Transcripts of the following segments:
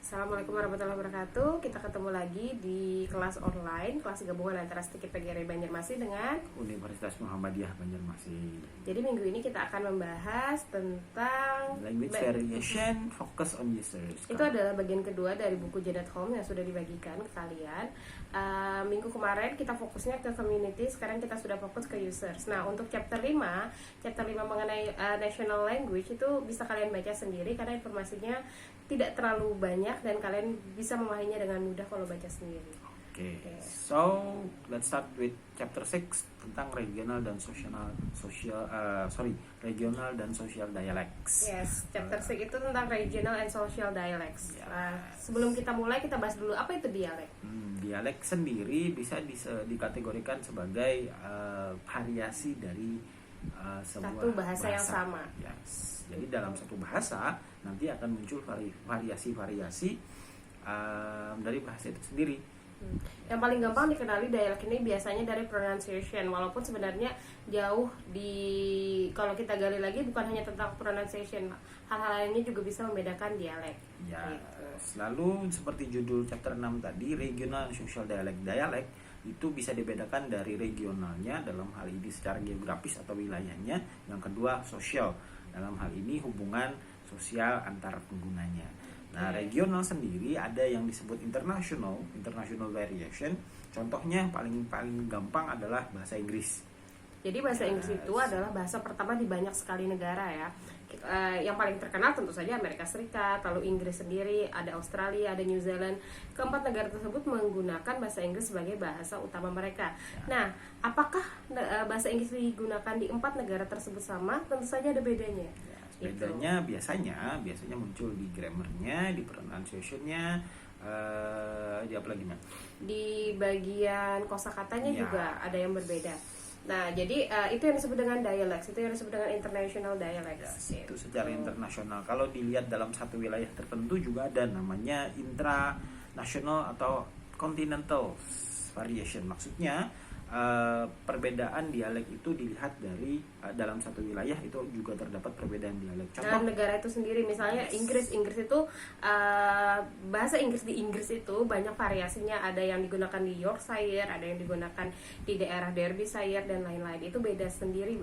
Assalamualaikum warahmatullahi wabarakatuh. Kita ketemu lagi di kelas online, kelas gabungan antara Stikip PGRI Banjarmasin dengan Universitas Muhammadiyah Banjarmasin. Jadi minggu ini kita akan membahas tentang Language variation, focus on users. Itu adalah bagian kedua dari buku Janet Home yang sudah dibagikan ke kalian. Minggu kemarin kita fokusnya ke community, sekarang kita sudah fokus ke users. Nah, untuk chapter 5 mengenai national language itu bisa kalian baca sendiri karena informasinya tidak terlalu banyak dan kalian bisa memahaminya dengan mudah kalau baca sendiri. Okay. So let's start with chapter 6 tentang regional dan regional dan social dialects. Yes, chapter 6 itu tentang regional and social dialects. Yes. Sebelum kita mulai, kita bahas dulu apa itu dialek. Dialek sendiri bisa dikategorikan sebagai variasi dari sebuah satu bahasa yang sama. Yes. Jadi dalam satu bahasa nanti akan muncul variasi-variasi dari bahasa itu sendiri. Yang paling gampang dikenali dialek ini biasanya dari pronunciation, walaupun sebenarnya jauh kalau kita gali lagi bukan hanya tentang pronunciation, hal-hal lainnya juga bisa membedakan dialek. Ya, selalu seperti judul chapter 6 tadi, regional and social dialek itu bisa dibedakan dari regionalnya dalam hal ini secara geografis atau wilayahnya, yang kedua sosial, dalam hal ini hubungan sosial antar penggunanya. Nah, regional sendiri ada yang disebut international variation. Contohnya paling gampang adalah bahasa Inggris. Jadi bahasa Inggris itu adalah bahasa pertama di banyak sekali negara ya. Yang paling terkenal tentu saja Amerika Serikat, lalu Inggris sendiri, ada Australia, ada New Zealand. Keempat negara tersebut menggunakan bahasa Inggris sebagai bahasa utama mereka. Nah, apakah bahasa Inggris digunakan di 4 negara tersebut sama? Tentu saja ada bedanya. Bedanya biasanya muncul di grammarnya, di pronunciationnya, di apa lagi Mbak? Di bagian kosakatanya juga ada yang berbeda. Nah, jadi itu yang disebut dengan dialects, itu yang disebut dengan international dialects. Itu secara internasional. Kalau dilihat dalam satu wilayah tertentu juga ada namanya intranational atau continental variation. Maksudnya perbedaan dialek itu dilihat dari dalam satu wilayah itu juga terdapat perbedaan dialek. Contoh dalam negara itu sendiri, misalnya Inggris itu bahasa Inggris di Inggris itu banyak variasinya, ada yang digunakan di Yorkshire, ada yang digunakan di daerah Derbyshire dan lain-lain. Itu beda sendiri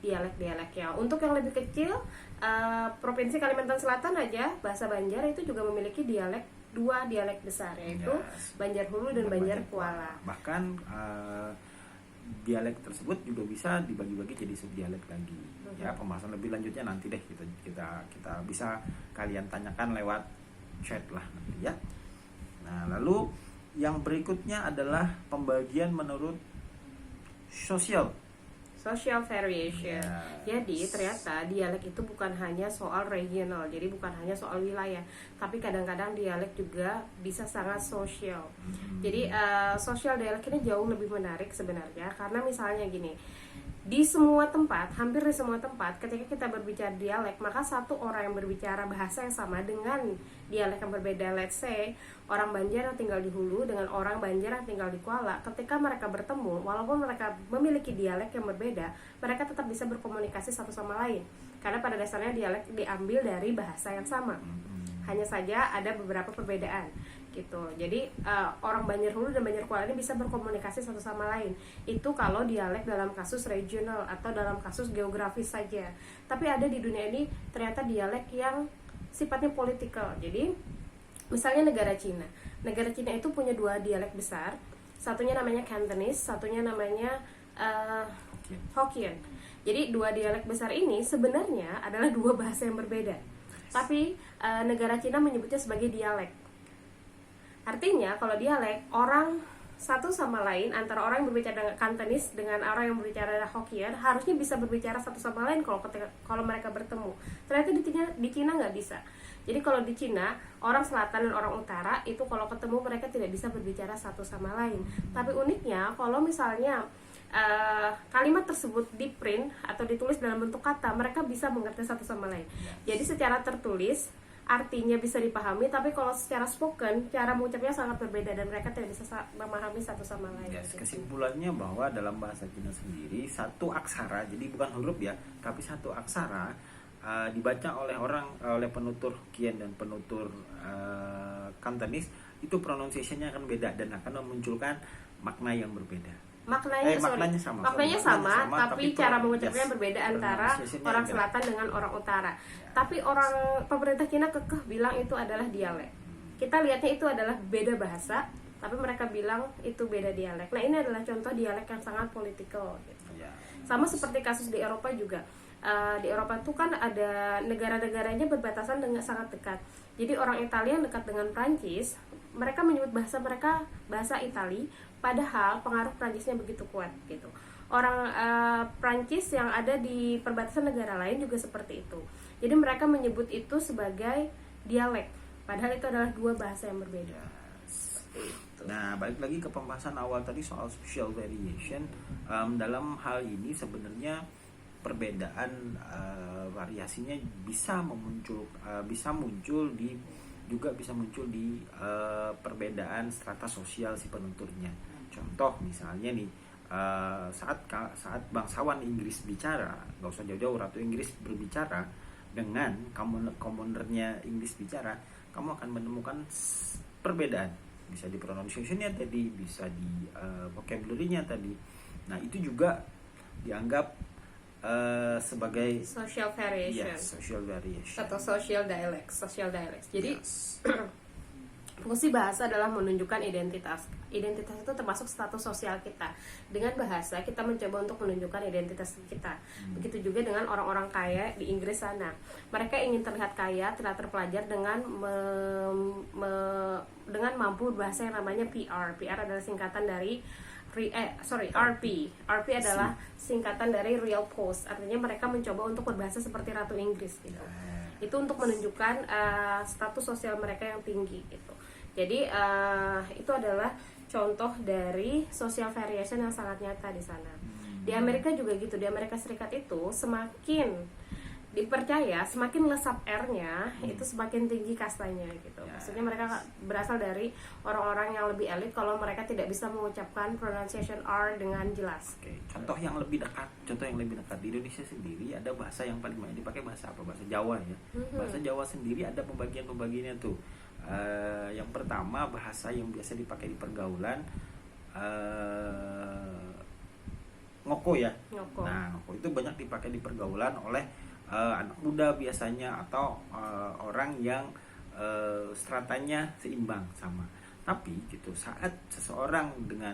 dialek-dialeknya. Untuk yang lebih kecil, provinsi Kalimantan Selatan aja bahasa Banjar itu juga memiliki dua dialek besar, yaitu Banjar Hulu dan Banjar Kuala. Bahkan dialek tersebut juga bisa dibagi-bagi jadi subdialek lagi. Ya, pembahasan lebih lanjutnya nanti deh kita bisa kalian tanyakan lewat chat lah nanti ya. Nah, lalu yang berikutnya adalah pembagian menurut social variation. Jadi ternyata dialek itu bukan hanya soal regional, jadi bukan hanya soal wilayah, tapi kadang-kadang dialek juga bisa sangat sosial. Jadi sosial dialek ini jauh lebih menarik sebenarnya, karena misalnya gini, hampir di semua tempat ketika kita berbicara dialek, maka satu orang yang berbicara bahasa yang sama dengan dialek yang berbeda. Let's say orang Banjar yang tinggal di Hulu dengan orang Banjar yang tinggal di Kuala, ketika mereka bertemu, walaupun mereka memiliki dialek yang berbeda, mereka tetap bisa berkomunikasi satu sama lain, karena pada dasarnya dialek diambil dari bahasa yang sama. Hanya saja ada beberapa perbedaan gitu. Jadi orang Banjar Hulu dan Banjar Kuala ini bisa berkomunikasi satu sama lain. Itu kalau dialek dalam kasus regional atau dalam kasus geografis saja. Tapi ada di dunia ini ternyata dialek yang sifatnya politikal. Jadi misalnya negara Cina. Negara Cina itu punya 2 dialek besar. Satunya namanya Cantonese, satunya namanya Hokkien. Jadi 2 dialek besar ini sebenarnya adalah 2 bahasa yang berbeda. Tapi negara Cina menyebutnya sebagai dialek. Artinya kalau dialek, orang satu sama lain, antara orang yang berbicara dengan Cantonese dengan orang yang berbicara Hokkien harusnya bisa berbicara satu sama lain kalau mereka bertemu. Ternyata di Cina nggak bisa. Jadi kalau di Cina, orang selatan dan orang utara itu kalau ketemu mereka tidak bisa berbicara satu sama lain. Tapi uniknya kalau misalnya kalimat tersebut di print atau ditulis dalam bentuk kata, mereka bisa mengerti satu sama lain. Jadi secara tertulis artinya bisa dipahami, tapi kalau secara spoken, cara mengucapnya sangat berbeda dan mereka tidak bisa memahami satu sama lain. Kesimpulannya bahwa dalam bahasa Cina sendiri satu aksara, jadi bukan huruf ya, tapi satu aksara dibaca oleh penutur Hokkien dan penutur Cantonese, itu pronunciation-nya akan beda dan akan memunculkan makna yang berbeda. Maknanya sama, tapi cara mengucapnya berbeda antara pronunciation-nya orang beda. selatan dengan orang utara. Tapi orang pemerintah Cina kekeh bilang itu adalah dialek. Kita lihatnya itu adalah beda bahasa, tapi mereka bilang itu beda dialek. Nah, ini adalah contoh dialek yang sangat politikal gitu. Ya. Sama seperti kasus di Eropa juga. Di Eropa itu kan ada negara-negaranya berbatasan dengan sangat dekat. Jadi orang Italia yang dekat dengan Prancis, mereka menyebut bahasa mereka bahasa Itali, padahal pengaruh Prancisnya begitu kuat gitu. Orang Prancis yang ada di perbatasan negara lain juga seperti itu. Jadi mereka menyebut itu sebagai dialek, padahal itu adalah dua bahasa yang berbeda. Nah, balik lagi ke pembahasan awal tadi soal social variation. Dalam hal ini sebenarnya perbedaan variasinya bisa muncul di perbedaan strata sosial si penuturnya. Contoh misalnya nih, saat bangsawan Inggris bicara, nggak usah jauh-jauh, Ratu Inggris berbicara dengan commonernya Inggris bicara, kamu akan menemukan perbedaan. Bisa di pronunciation-nya tadi, bisa di vocabulary-nya tadi. Nah, itu juga dianggap sebagai social variation, social variation atau social dialects. Jadi yes. fungsi bahasa adalah menunjukkan identitas. Identitas itu termasuk status sosial kita. Dengan bahasa kita mencoba untuk menunjukkan identitas kita. Begitu juga dengan orang-orang kaya di Inggris sana. Mereka ingin terlihat kaya, terlihat terpelajar dengan dengan mampu bahasa yang namanya PR. PR adalah singkatan dari RP. RP adalah singkatan dari Real Post. Artinya mereka mencoba untuk berbahasa seperti Ratu Inggris gitu. Itu untuk menunjukkan status sosial mereka yang tinggi gitu. Jadi itu adalah contoh dari social variation yang sangat nyata di sana. Di Amerika juga gitu. Di Amerika Serikat itu semakin dipercaya, semakin lesap R-nya, itu semakin tinggi kastanya gitu. Maksudnya mereka berasal dari orang-orang yang lebih elit kalau mereka tidak bisa mengucapkan pronunciation R dengan jelas. Oke. Contoh yang lebih dekat di Indonesia sendiri ada bahasa yang paling banyak dipakai, bahasa apa? Bahasa Jawa ya. Bahasa Jawa sendiri ada pembagiannya tuh. Yang pertama, bahasa yang biasa dipakai di pergaulan, ngoko ya. Nah, ngoko itu banyak dipakai di pergaulan oleh anak muda biasanya, atau orang yang stratanya seimbang sama. Tapi gitu, saat seseorang dengan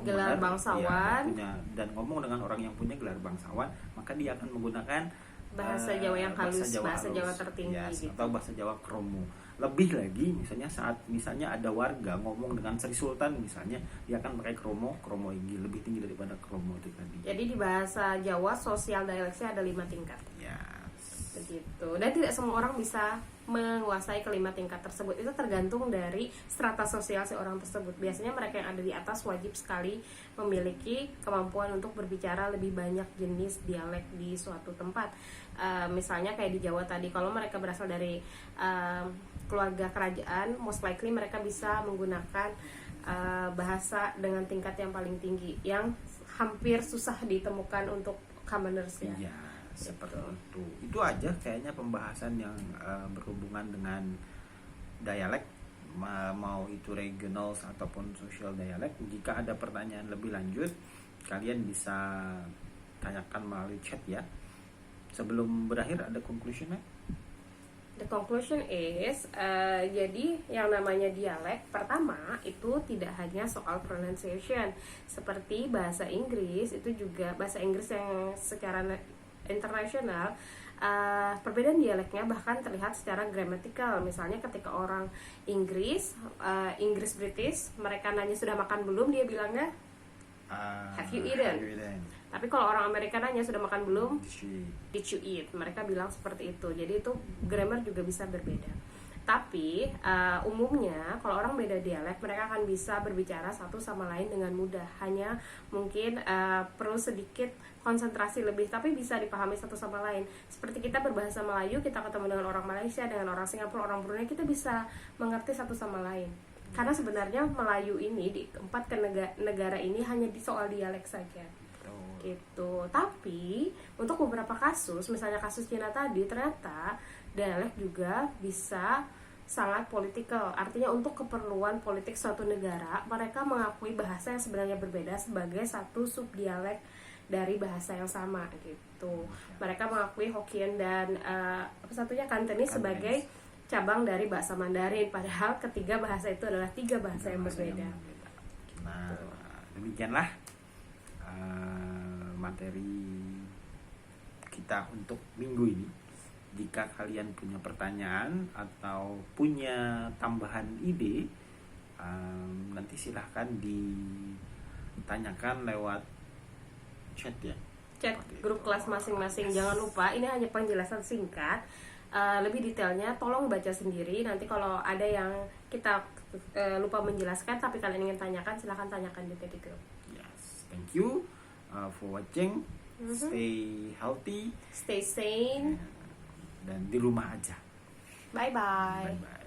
gelar bangsawan dan ngomong dengan orang yang punya gelar bangsawan, maka dia akan menggunakan bahasa Jawa yang halus, bahasa Jawa tertinggi gitu. Atau bahasa Jawa kromo. Lebih lagi misalnya saat ada warga ngomong dengan Sri Sultan misalnya, dia akan pakai kromo tinggi, lebih tinggi daripada kromo itu tadi. Jadi di bahasa Jawa sosial dialeknya ada 5 tingkat. Begitu. Dan tidak semua orang bisa menguasai kelima tingkat tersebut. Itu tergantung dari strata sosial seorang tersebut. Biasanya mereka yang ada di atas wajib sekali memiliki kemampuan untuk berbicara lebih banyak jenis dialek di suatu tempat. Misalnya kayak di Jawa tadi, kalau mereka berasal dari keluarga kerajaan, most likely mereka bisa menggunakan bahasa dengan tingkat yang paling tinggi, yang hampir susah ditemukan untuk commoners ya. Iya, seperti itu. Itu aja kayaknya pembahasan yang berhubungan dengan dialek, mau itu regional ataupun social dialek. Jika ada pertanyaan lebih lanjut, kalian bisa tanyakan melalui chat ya. Sebelum berakhir, ada conclusion-nya? The conclusion is, jadi yang namanya dialek, pertama itu tidak hanya soal pronunciation. Seperti bahasa Inggris, itu juga bahasa Inggris yang secara internasional, perbedaan dialeknya bahkan terlihat secara gramatikal. Misalnya ketika orang Inggris British, mereka nanya sudah makan belum, dia bilangnya have you eaten. Tapi kalau orang Amerika nanya sudah makan belum, did you eat. Mereka bilang seperti itu. Jadi itu grammar juga bisa berbeda. Tapi umumnya kalau orang beda dialek, mereka akan bisa berbicara satu sama lain dengan mudah. Hanya mungkin perlu sedikit konsentrasi lebih, tapi bisa dipahami satu sama lain. Seperti kita berbahasa Melayu, kita ketemu dengan orang Malaysia, dengan orang Singapura, orang Brunei, kita bisa mengerti satu sama lain. Karena sebenarnya Melayu ini di keempat negara ini hanya di soal dialek saja. Gitu. Tapi untuk beberapa kasus, misalnya kasus Cina tadi, ternyata dialek juga bisa sangat politikal. Artinya untuk keperluan politik suatu negara, mereka mengakui bahasa yang sebenarnya berbeda sebagai satu subdialek dari bahasa yang sama gitu. Mereka mengakui Hokkien dan apa satunya Cantonese sebagai cabang dari bahasa Mandarin, padahal ketiga bahasa itu adalah tiga bahasa yang berbeda. Nah, demikianlah materi kita untuk minggu ini. Jika kalian punya pertanyaan atau punya tambahan ide, nanti silahkan ditanyakan lewat chat ya. Chat grup kelas masing-masing. Jangan lupa ini hanya penjelasan singkat. Lebih detailnya tolong baca sendiri. Nanti kalau ada yang kita lupa menjelaskan tapi kalian ingin tanyakan, silahkan tanyakan juga di grup. Yes, thank you for watching. Stay healthy, Stay sane. dan di rumah aja. Bye bye. Bye bye.